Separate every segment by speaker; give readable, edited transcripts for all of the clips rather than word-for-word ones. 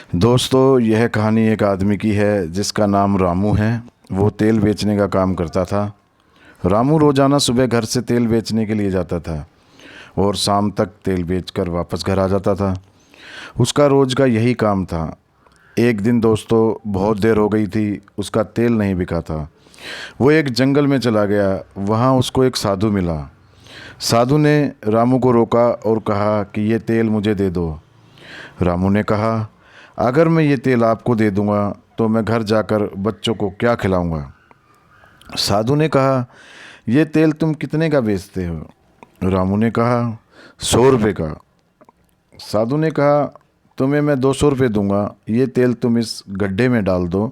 Speaker 1: दोस्तों, यह कहानी एक आदमी की है जिसका नाम रामू है। वो तेल बेचने का काम करता था। रामू रोज़ाना सुबह घर से तेल बेचने के लिए जाता था और शाम तक तेल बेचकर वापस घर आ जाता था। उसका रोज़ का यही काम था। एक दिन दोस्तों, बहुत देर हो गई थी, उसका तेल नहीं बिका था। वो एक जंगल में चला गया। वहाँ उसको एक साधु मिला। साधु ने रामू को रोका और कहा कि ये तेल मुझे दे दो। रामू ने कहा, अगर मैं ये तेल आपको दे दूंगा तो मैं घर जाकर बच्चों को क्या खिलाऊंगा। साधु ने कहा, ये तेल तुम कितने का बेचते हो। रामू ने कहा, 100 रुपये का। साधु ने कहा, तुम्हें मैं 200 रुपये दूंगा, ये तेल तुम इस गड्ढे में डाल दो।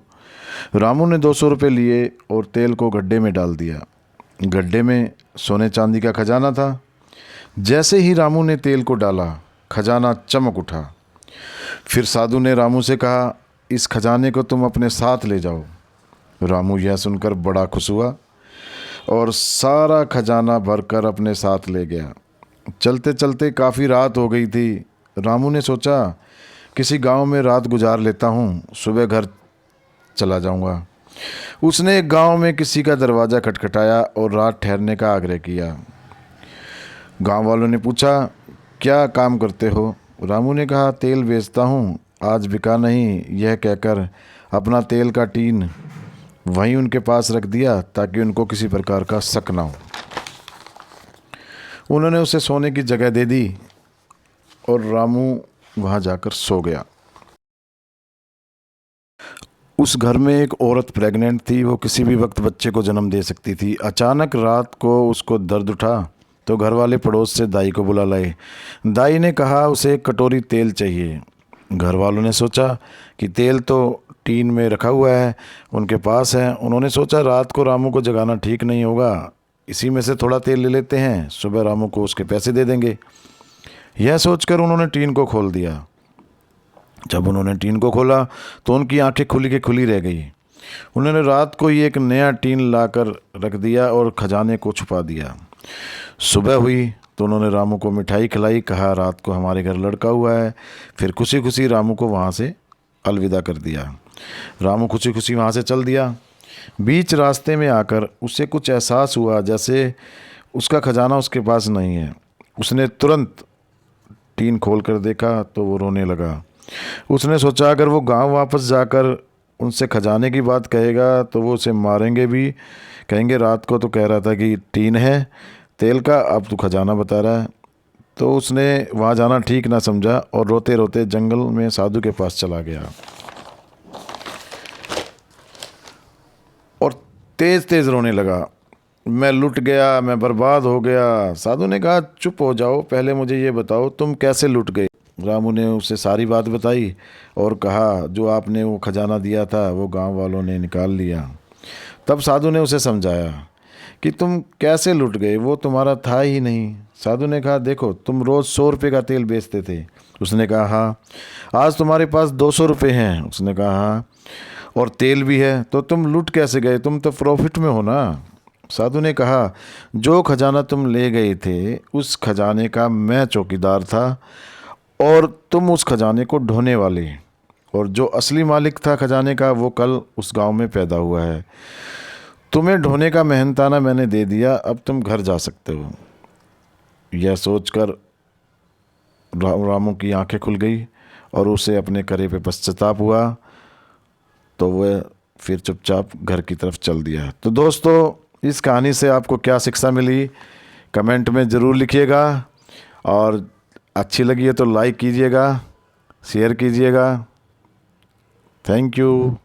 Speaker 1: रामू ने 200 रुपये लिए और तेल को गड्ढे में डाल दिया। गड्ढे में सोने चांदी का खजाना था। जैसे ही रामू ने तेल को डाला, खजाना चमक उठा। फिर साधु ने रामू से कहा, इस खजाने को तुम अपने साथ ले जाओ। रामू यह सुनकर बड़ा खुश हुआ और सारा खजाना भरकर अपने साथ ले गया। चलते चलते काफ़ी रात हो गई थी। रामू ने सोचा, किसी गांव में रात गुजार लेता हूँ, सुबह घर चला जाऊँगा। उसने एक गांव में किसी का दरवाज़ा खटखटाया और रात ठहरने का आग्रह किया। गांव वालों ने पूछा, क्या काम करते हो। रामू ने कहा, तेल बेचता हूँ, आज बिका नहीं। यह कहकर अपना तेल का टीन वहीं उनके पास रख दिया ताकि उनको किसी प्रकार का शक ना हो। उन्होंने उसे सोने की जगह दे दी और रामू वहाँ जाकर सो गया। उस घर में एक औरत प्रेग्नेंट थी। वो किसी भी वक्त बच्चे को जन्म दे सकती थी। अचानक रात को उसको दर्द उठा तो घर वाले पड़ोस से दाई को बुला लाए। दाई ने कहा, उसे एक कटोरी तेल चाहिए। घर वालों ने सोचा कि तेल तो टीन में रखा हुआ है, उनके पास है। उन्होंने सोचा, रात को रामू को जगाना ठीक नहीं होगा, इसी में से थोड़ा तेल ले लेते हैं, सुबह रामू को उसके पैसे दे देंगे। यह सोचकर उन्होंने टीन को खोल दिया। जब उन्होंने टीन को खोला तो उनकी आंखें खुली की खुली रह गई। उन्होंने रात को ही एक नया टीन लाकर रख दिया और खजाने को छुपा दिया। सुबह हुई तो उन्होंने रामू को मिठाई खिलाई, कहा, रात को हमारे घर लड़का हुआ है। फिर खुशी खुशी रामू को वहाँ से अलविदा कर दिया। रामू खुशी खुशी वहाँ से चल दिया। बीच रास्ते में आकर उसे कुछ एहसास हुआ जैसे उसका खजाना उसके पास नहीं है। उसने तुरंत टीन खोल कर देखा तो वो रोने लगा। उसने सोचा, अगर वो गांव वापस जाकर उनसे खजाने की बात कहेगा तो वो उसे मारेंगे भी। कहेंगे, रात को तो कह रहा था कि टीन है तेल का, अब तू खजाना बता रहा है। तो उसने वहाँ जाना ठीक ना समझा और रोते रोते जंगल में साधु के पास चला गया और तेज़ तेज़ रोने लगा। मैं लुट गया, मैं बर्बाद हो गया। साधु ने कहा, चुप हो जाओ, पहले मुझे ये बताओ तुम कैसे लुट गए। रामू ने उसे सारी बात बताई और कहा, जो आपने वो खजाना दिया था वो गांव वालों ने निकाल लिया। तब साधु ने उसे समझाया कि तुम कैसे लुट गए, वो तुम्हारा था ही नहीं। साधु ने कहा, देखो तुम रोज़ 100 रुपये का तेल बेचते थे। उसने कहा, हाँ। आज तुम्हारे पास 200 रुपये हैं। उसने कहा, हाँ, और तेल भी है, तो तुम लुट कैसे गए, तुम तो प्रॉफिट में हो ना। साधु ने कहा, जो खजाना तुम ले गए थे उस खजाने का मैं चौकीदार था और तुम उस खजाने को ढोने वाले, और जो असली मालिक था खजाने का वो कल उस गांव में पैदा हुआ है। तुम्हें ढोने का मेहनताना मैंने दे दिया, अब तुम घर जा सकते हो। यह सोचकर रामू की आंखें खुल गई और उसे अपने करे पे पश्चाताप हुआ। तो वह फिर चुपचाप घर की तरफ चल दिया। तो दोस्तों, इस कहानी से आपको क्या शिक्षा मिली, कमेंट में ज़रूर लिखिएगा और अच्छी लगी है तो लाइक कीजिएगा, शेयर कीजिएगा। Thank you.